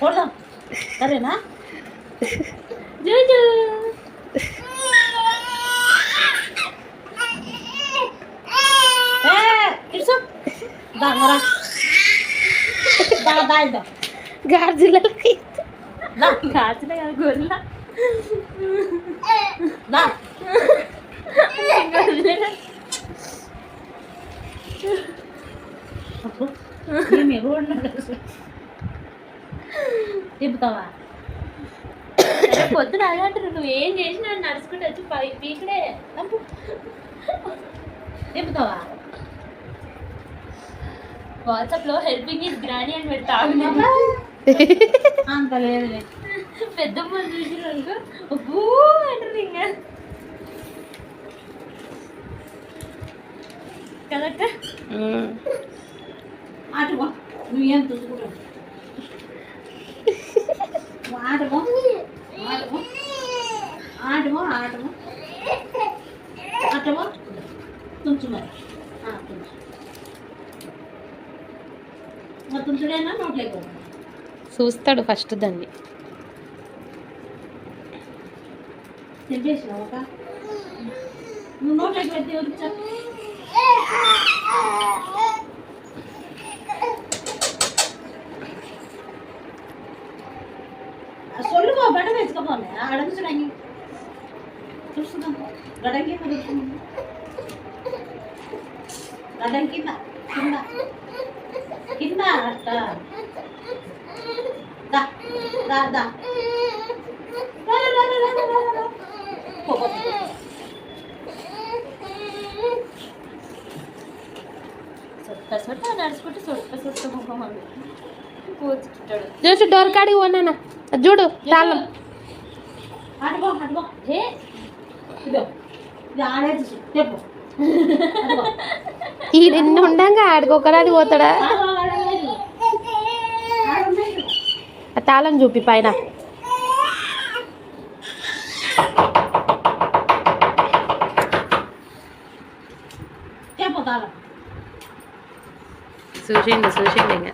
కొడదాం సరేనా జూజు ఇట్సు దామరా దా గాజులకి గాజుల కదా గొర్రెల దా తిప్పుతావా పొద్దున అదంటారు నువ్వు ఏం చేసినా నడుచుకుంటూ వచ్చి పీకడే తిప్పుతావా వాట్సాప్లో హెల్పింగ్ ఈజ్ గ్రానీ అని పెడతా అంత లేదు పెద్దమ్మ చూసిన వాళ్ళకు అబ్బూ అంటారు ఇంకా కదక్క ఆటమో నువ్వేం చూసుకుంటావు ఆటమో ఆటమో ఆటమో ఆటమో ఆటమో తుంచు మరి తుంచుడైనా నోట్లేకు చూస్తాడు ఫస్ట్ దాన్ని తింటేసినావు ఒక నువ్వు నోట్లేకి పెడితే ఎవరికి சொல்லுங்க பட்டன் வச்சுக்க போனேன் அடங்குச்சுடாங்க చూస్తున్నాం గడంకి గడంకి కింద కింద అట్ట దా దా దా సొట్ట నడుచుకుంటే సొట్ట ముఖం కూర్చుంటాడు చూసి డోర్ కాడికి పోనా చూడు తాళం అటుకో అటుకో ఏ ఇదో ఇది ఆడేది చెప్పు ఈ నిన్ను ఉండంగా ఆడుకోకరాది పోతాడా ఆ తాళం చూపి పైన చెప్పు తాళం చూసిండు ఇంకా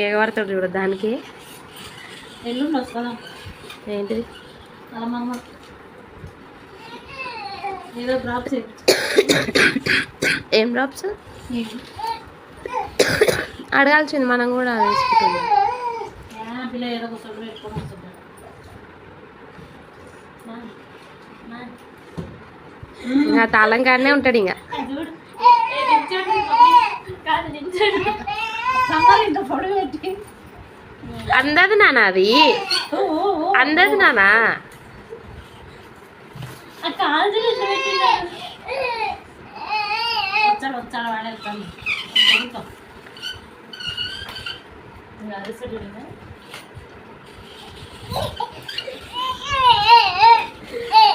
ఎగబడతాడు చూడ దానికి ఎల్లుండి వస్తుందా ఏంటిది అమ్మమ్మ ఏదో డ్రాప్స్ ఏం డ్రాప్స్ అడగాల్సింది మనం కూడా వేసుకుంటున్నాం పిల్ల ఏదో ఒక సొల్లు పెట్టుకొని వస్తుంది ఇంకా తాళం కాడనే ఉంటాడు ఇంకా అందదు నాన్న అది అందదు నాన్న వచ్చాడు వాడేస్తాను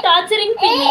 టార్చరింగ్ పిన్ని